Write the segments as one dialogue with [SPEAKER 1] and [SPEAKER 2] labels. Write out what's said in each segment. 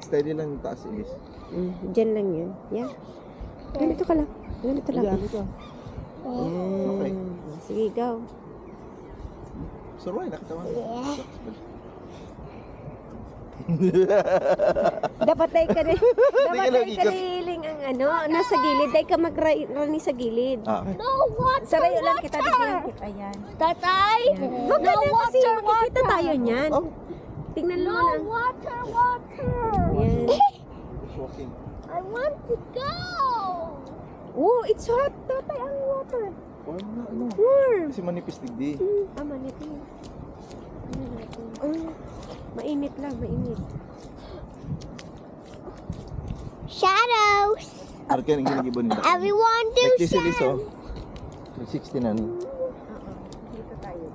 [SPEAKER 1] Steady lang yung taas, Ilis.
[SPEAKER 2] Diyan lang yan. Yan. Ganito ka lang. Ganito lang.
[SPEAKER 1] Ayan, ito.
[SPEAKER 2] Yan.
[SPEAKER 1] Okay.
[SPEAKER 2] Sige, go.
[SPEAKER 1] Suruay, nakatawan.
[SPEAKER 2] Dapat tayo ka rin. Dapat
[SPEAKER 1] ka
[SPEAKER 2] tayo
[SPEAKER 1] lang
[SPEAKER 2] ka hiling ang ano. Nasa gilid. Tayo ka magrani sa gilid.
[SPEAKER 1] Okay.
[SPEAKER 3] No water,
[SPEAKER 2] Sarayo lang kita. Bigyan kita yan.
[SPEAKER 3] Tatay.
[SPEAKER 2] Huwag ka na kasi makikita tayo niyan.
[SPEAKER 1] Oh,
[SPEAKER 2] Tingnan mo
[SPEAKER 3] No
[SPEAKER 2] lang.
[SPEAKER 3] water, water.
[SPEAKER 2] Yan.
[SPEAKER 1] walking.
[SPEAKER 3] I want to go.
[SPEAKER 2] Oh, it's hot. Tatay ang water.
[SPEAKER 1] Warm na, ano?
[SPEAKER 2] Warm.
[SPEAKER 1] Kasi manipis digdi.
[SPEAKER 2] Manipis. Mainit lang, mainit.
[SPEAKER 3] Shadows.
[SPEAKER 1] Arkan ang ginagibon nila.
[SPEAKER 3] Everyone do
[SPEAKER 1] Like this, Ilis, oh. 360 na.
[SPEAKER 2] Dito tayo.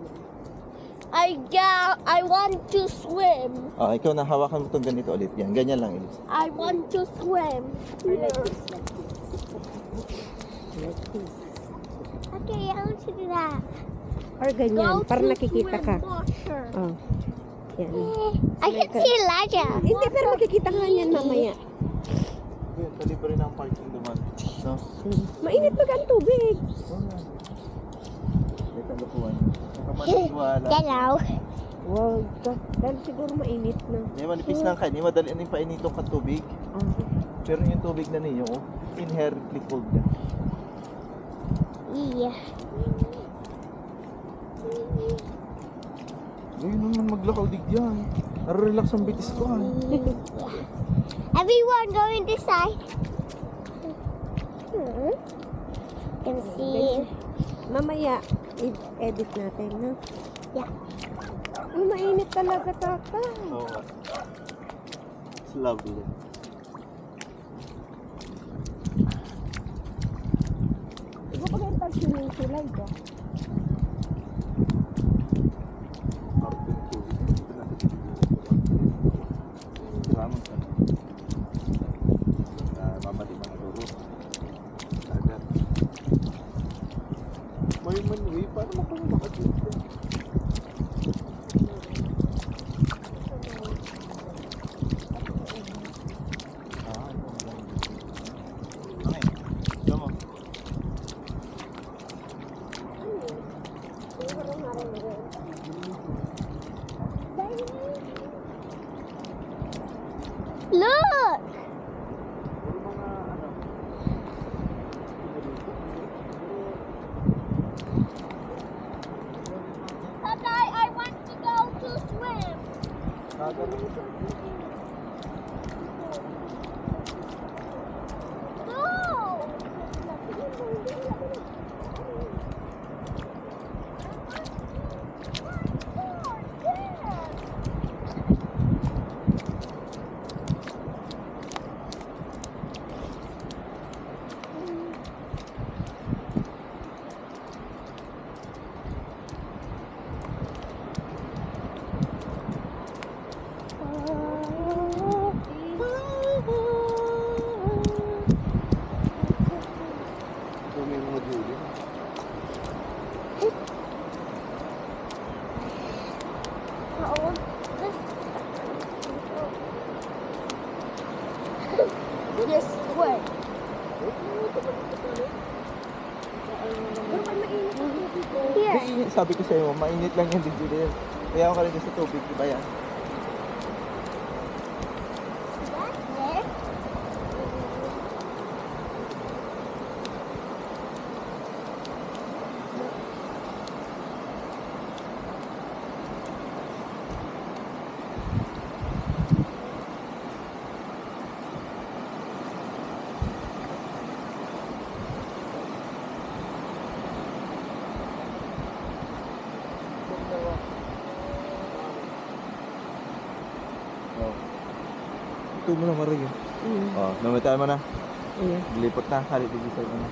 [SPEAKER 3] I want to swim.
[SPEAKER 1] Ah, ikaw na hawakan mo itong ganito ulit. Yan, ganyan lang, Ilis.
[SPEAKER 3] I want to swim.
[SPEAKER 2] Or like this, like this. Like this.
[SPEAKER 3] Okay, I want to do that.
[SPEAKER 2] Or ganyan, para nakikita ka.
[SPEAKER 3] Water.
[SPEAKER 2] Oh. Yan.
[SPEAKER 3] I can see Elijah.
[SPEAKER 2] Hindi, pero makikita ka niyan mamaya.
[SPEAKER 1] Yan, tali pa rin ang parking duman. No?
[SPEAKER 2] Mainit pag ang tubig.
[SPEAKER 1] Ito lukuhan. Nakamanitiwala.
[SPEAKER 3] Hello.
[SPEAKER 2] Wow, dahil siguro mainit na.
[SPEAKER 1] Hindi, manipis lang kayo. Hindi madali yung painitong katubig. Pero yung tubig na ninyo, oh, inherently cold na.
[SPEAKER 3] Yeah.
[SPEAKER 1] Ngayon naman maglakaw digyan. Nararelax ang bitis ko.
[SPEAKER 3] Everyone going this side. Can see.
[SPEAKER 2] Mamaya, i-edit natin, no?
[SPEAKER 3] Yeah.
[SPEAKER 2] Oh, mainit talaga, tata.
[SPEAKER 1] Oo. It's lovely.
[SPEAKER 2] Ikaw pa ganyan pag-swimming sila, ito.
[SPEAKER 1] May manwi, paano makalamakad dito? Okay, come on.
[SPEAKER 3] Look. Tatay, I want to go to swim. No.
[SPEAKER 1] Ito may mga dulo.
[SPEAKER 3] This way. Here.
[SPEAKER 1] Mainit, sabi ko sa'yo, mainit lang yung digdi. Kaya ako ka rin sa tubig, di ba yan?
[SPEAKER 3] There.
[SPEAKER 1] Oh. Ito mo na, Maria. Oh, namatay mo na.
[SPEAKER 2] Ayan.
[SPEAKER 1] Lipot na, halit digdi sa'yo na.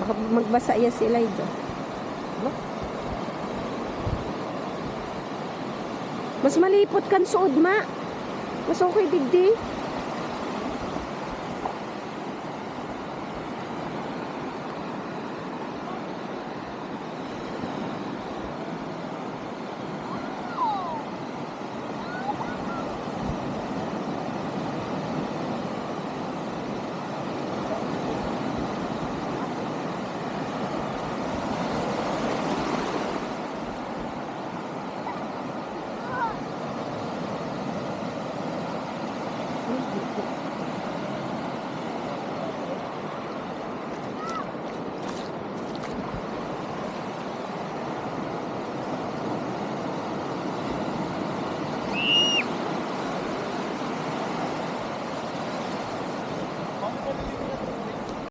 [SPEAKER 2] Baka magbasa yan si Elijah. Mas malipot kan suod, ma. Mas okay, digdi.